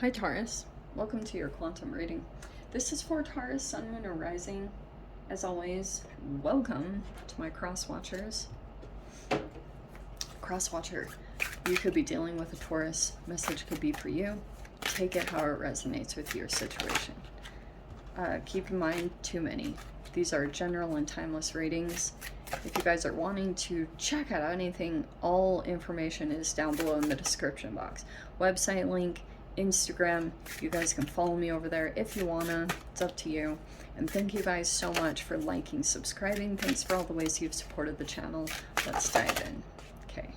Hi Taurus, welcome to your quantum reading. This is for Taurus, Sun, Moon, or Rising. As always, welcome to my cross watchers. Cross watcher, you could be dealing with a Taurus. Message could be for you. Take it how it resonates with your situation. Keep in mind, too many. These are general and timeless readings. If you guys are wanting to check out anything, all information is down below in the description box. Website link, Instagram, you guys can follow me over there if you wanna. It's up to you. And thank you guys so much for liking, subscribing. Thanks for all the ways you've supported the channel. Let's dive in. Okay.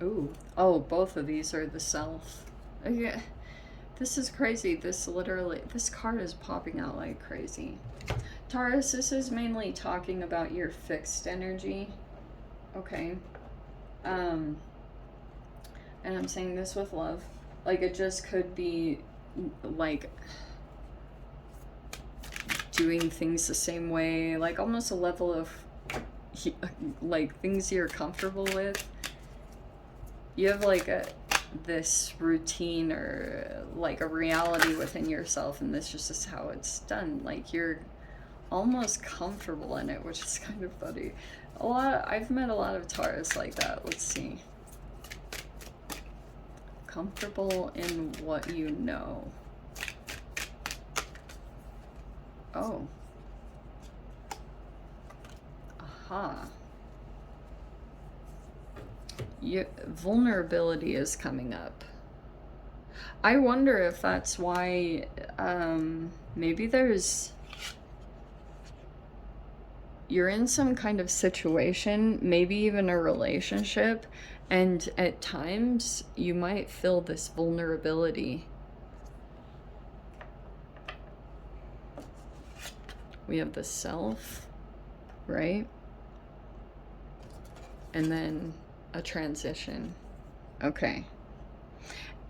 Ooh. Oh, both of these are the self. Yeah. This is crazy. This card is popping out like crazy. Taurus, this is mainly talking about your fixed energy. Okay. And I'm saying this with love. Like, it just could be, like, doing things the same way. Like, almost a level of, like, things you're comfortable with. You have, like, this routine or like a reality within yourself, and this just is how it's done. Like, you're almost comfortable in it, which is kind of funny. I've met a lot of Taurus like that. Let's see. Comfortable in what you know. Oh. Aha. Vulnerability is coming up. I wonder if that's why maybe you're in some kind of situation, maybe even a relationship, and at times you might feel this vulnerability. We have the self, right? And then a transition. Okay.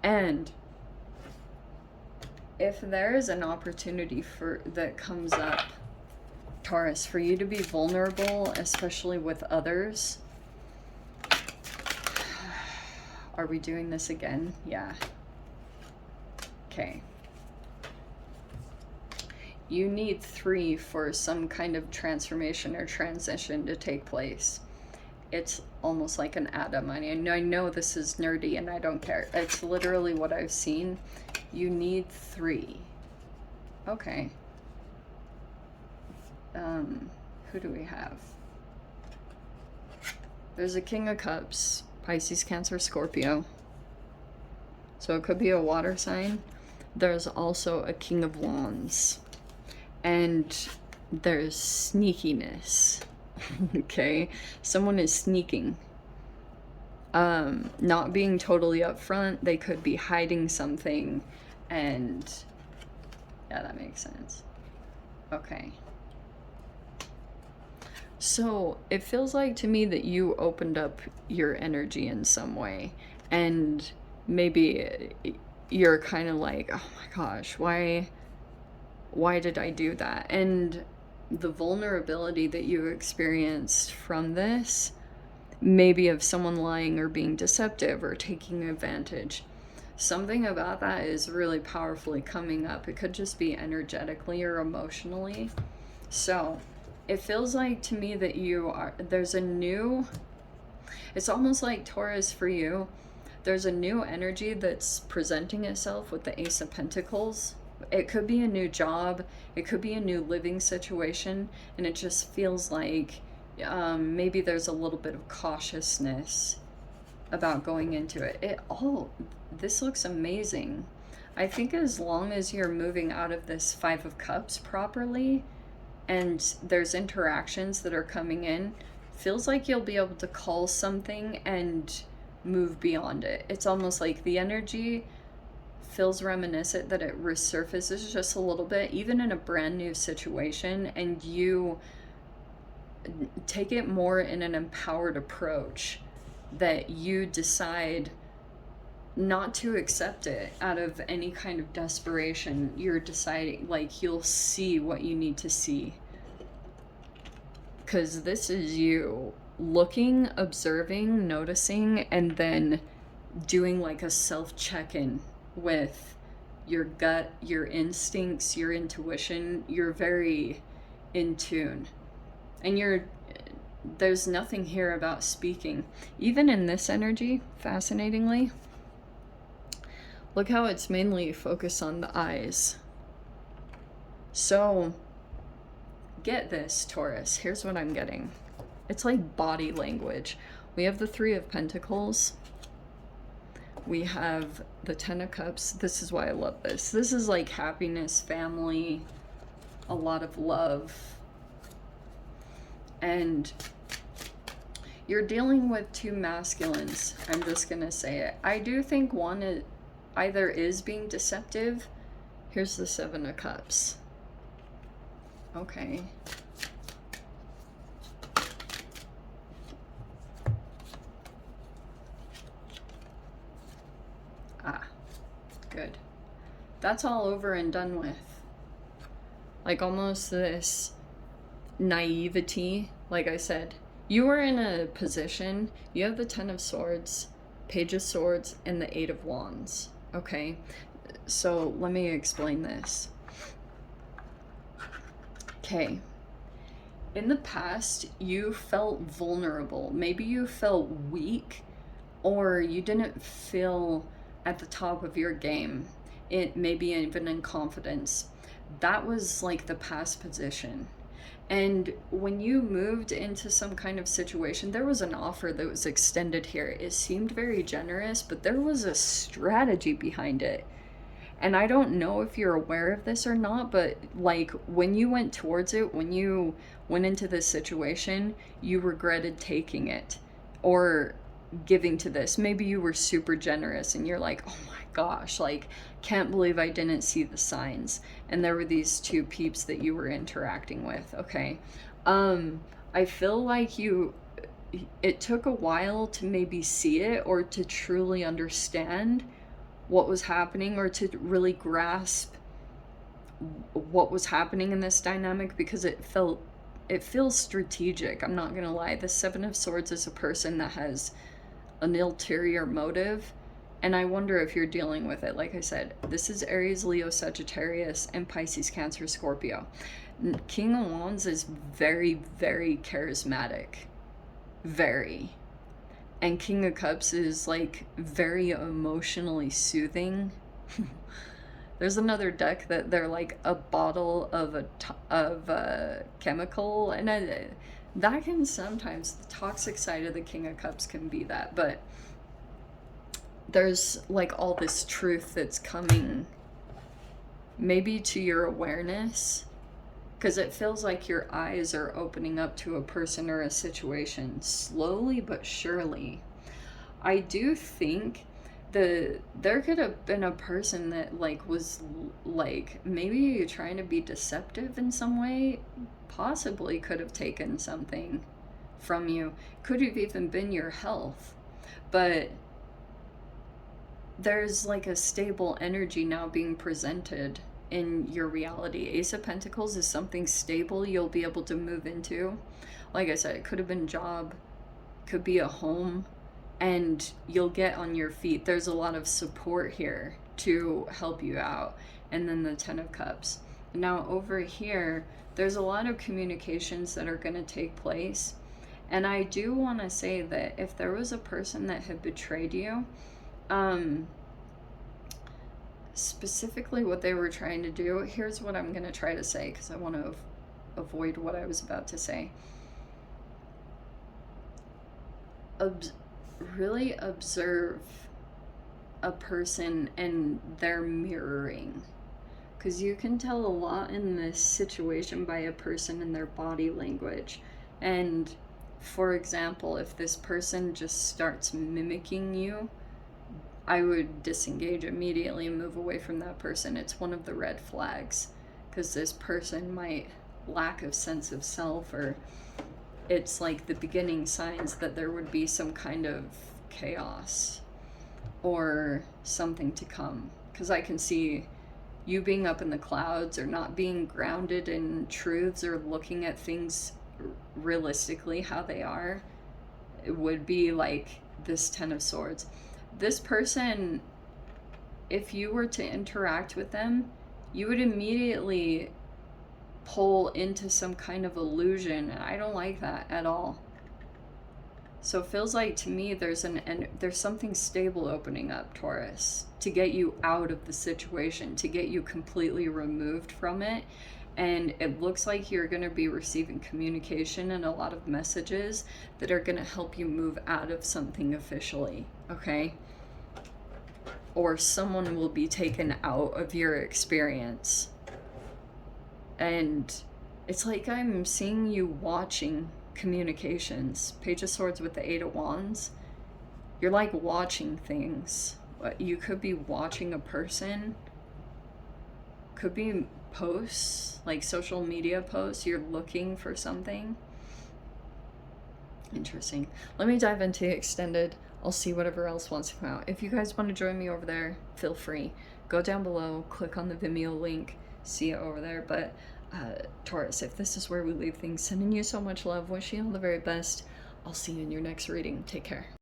And if there is an opportunity that comes up, Taurus, for you to be vulnerable, especially with others. Are we doing this again? Yeah. Okay. You need 3 for some kind of transformation or transition to take place. It's almost like an atom. I know this is nerdy and I don't care. It's literally what I've seen. You need 3. Okay. Who do we have? There's a King of Cups, Pisces, Cancer, Scorpio. So it could be a water sign. There's also a King of Wands. And there's sneakiness. Okay, someone is sneaking, not being totally upfront. They could be hiding something, and yeah, that makes sense. Okay, so it feels like to me that you opened up your energy in some way, and maybe you're kind of like, oh my gosh, why did I do that? And the vulnerability that you experienced from this, maybe of someone lying or being deceptive or taking advantage. Something about that is really powerfully coming up. It could just be energetically or emotionally. So it feels like to me that there's a new, it's almost like Taurus for you, there's a new energy that's presenting itself with the Ace of Pentacles. It could be a new job, it could be a new living situation, and it just feels like maybe there's a little bit of cautiousness about going into it. This looks amazing. I think as long as you're moving out of this 5 of Cups properly, and there's interactions that are coming in, feels like you'll be able to call something and move beyond it. It's almost like the energy feels reminiscent that it resurfaces just a little bit, even in a brand new situation, and you take it more in an empowered approach, that you decide not to accept it out of any kind of desperation. You're deciding, like, you'll see what you need to see. Because this is you looking, observing, noticing, and then doing like a self-check-in with your gut, your instincts, your intuition. You're very in tune. And there's nothing here about speaking. Even in this energy, fascinatingly, look how it's mainly focused on the eyes. So, get this, Taurus. Here's what I'm getting. It's like body language. We have the Three of Pentacles. We have the Ten of Cups. This is why I love this. This is like happiness, family, a lot of love. And you're dealing with two masculines. I'm just gonna say it. I do think one either is being deceptive. Here's the Seven of Cups. Okay. Ah, good. That's all over and done with. Like almost this naivety. Like I said, you are in a position, you have the Ten of Swords, Page of Swords, and the Eight of Wands. Okay, so let me explain this. Okay, in the past, you felt vulnerable. Maybe you felt weak, or you didn't feel at the top of your game. Maybe even in confidence. That was like the past position. And when you moved into some kind of situation, there was an offer that was extended here. It seemed very generous, but there was a strategy behind it. And I don't know if you're aware of this or not, but like when you went towards it, when you went into this situation, you regretted taking it or giving to this. Maybe you were super generous and you're like, oh my gosh, like, can't believe I didn't see the signs. And there were these two peeps that you were interacting with. Okay. I feel like it took a while to maybe see it or to truly understand what was happening or to really grasp what was happening in this dynamic, because it feels strategic. I'm not gonna lie. The Seven of Swords is a person that has an ulterior motive, and I wonder if you're dealing with it. Like I said, this is Aries, Leo, Sagittarius, and Pisces, Cancer, Scorpio. King of Wands is very, very charismatic. Very. And King of Cups is like very emotionally soothing. There's another deck that they're like a bottle of a chemical, and that can sometimes, the toxic side of the King of Cups can be that, but there's like all this truth that's coming maybe to your awareness, because it feels like your eyes are opening up to a person or a situation slowly but surely. I do think there could have been a person that like was like maybe trying to be deceptive in some way, possibly could have taken something from you, could have even been your health, but there's like a stable energy now being presented in your reality. Ace of Pentacles is something stable you'll be able to move into. Like I said, it could have been job, could be a home, and you'll get on your feet. There's a lot of support here to help you out. And then the Ten of Cups. Now over here, there's a lot of communications that are going to take place. And I do want to say that if there was a person that had betrayed you, specifically what they were trying to do, here's what I'm going to try to say, because I want to avoid what I was about to say. Really observe a person and their mirroring, because you can tell a lot in this situation by a person and their body language. And for example, if this person just starts mimicking you, I would disengage immediately and move away from that person. It's one of the red flags, because this person might lack a sense of self, or it's like the beginning signs that there would be some kind of chaos. or something to come. Because I can see you being up in the clouds or not being grounded in truths or looking at things realistically how they are. It would be like this Ten of Swords. This person, if you were to interact with them, you would immediately pull into some kind of illusion, and I don't like that at all. So it feels like to me there's something stable opening up, Taurus, to get you out of the situation, to get you completely removed from it. And it looks like you're going to be receiving communication and a lot of messages that are going to help you move out of something officially, okay? Or someone will be taken out of your experience. And it's like I'm seeing you watching communications. Page of Swords with the Eight of Wands. You're like watching things. You could be watching a person. Could be posts, like social media posts. You're looking for something. Interesting. Let me dive into extended. I'll see whatever else wants to come out. If you guys want to join me over there, feel free. Go down below, click on the Vimeo link, see it over there. But Taurus, if this is where we leave things, sending you so much love, wishing you all the very best. I'll see you in your next reading. Take care.